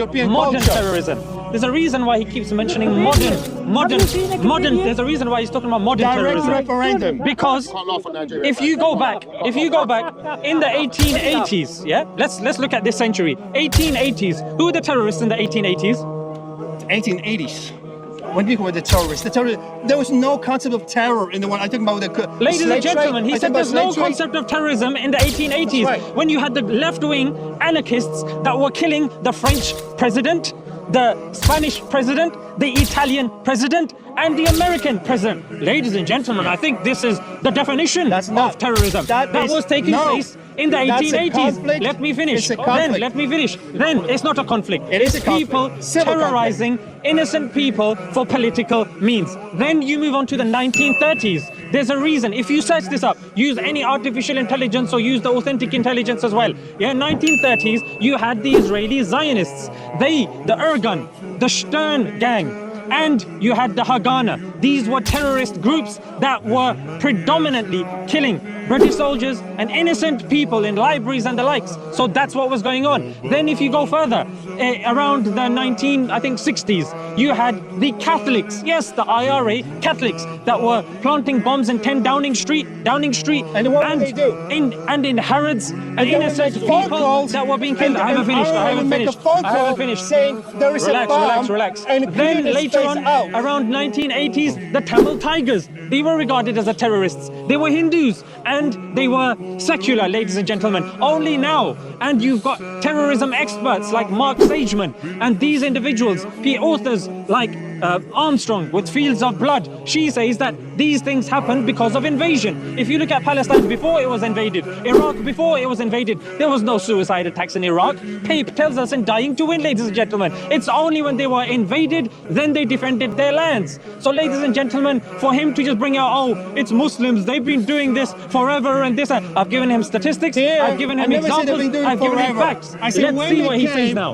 European modern culture. terrorism. There's a reason why he keeps mentioning modern. There's a reason why he's talking about modern Direct terrorism. referendum. Because if you go back in the 1880s, yeah, let's look at this century, 1880s. Who were the terrorists in the 1880s? 1880s. When people were the terrorists, there was no concept of terror in the one I'm talking about. The Ladies and slave gentlemen, trade. he said there's no concept of terrorism in the 1880s. That's right. When you had the left-wing anarchists that were killing the French president, the Spanish president, the Italian president, and the American president. Ladies and gentlemen, I think this is the definition of terrorism. That was taking place in the 1880s. Let me finish. Then it's not a conflict. It is a conflict. People terrorizing innocent people for political means. Then you move on to the 1930s. There's a reason. If you search this up, use any artificial intelligence or use the authentic intelligence as well. Yeah, 1930s, you had the Israeli Zionists. The Irgun, the Stern gang, and you had the Haganah. These were terrorist groups that were predominantly killing British soldiers and innocent people in libraries and the likes. So that's what was going on. Then if you go further, around the 60s, you had the Catholics, yes, the IRA Catholics, that were planting bombs in 10 Downing Street. And what did they do? In Harrods, and innocent people that were being killed. I haven't finished. Saying there is a bomb. Relax. And then later on, around 1980s, the Tamil Tigers, they were regarded as terrorists. They were Hindus and they were secular, ladies and gentlemen. Only now, and you've got terrorism experts like Mark Sageman and these individuals, authors like Armstrong with Fields of Blood. She says that these things happened because of invasion. If you look at Palestine before it was invaded, Iraq before it was invaded, there was no suicide attacks in Iraq. Pape tells us in Dying to Win, ladies and gentlemen, it's only when they were invaded, then they defended their lands. So ladies and gentlemen, for him to just bring out, oh, it's Muslims, they've been doing this forever and this, I've given him statistics, I've given him examples, I've given him facts. Let's see what he says now.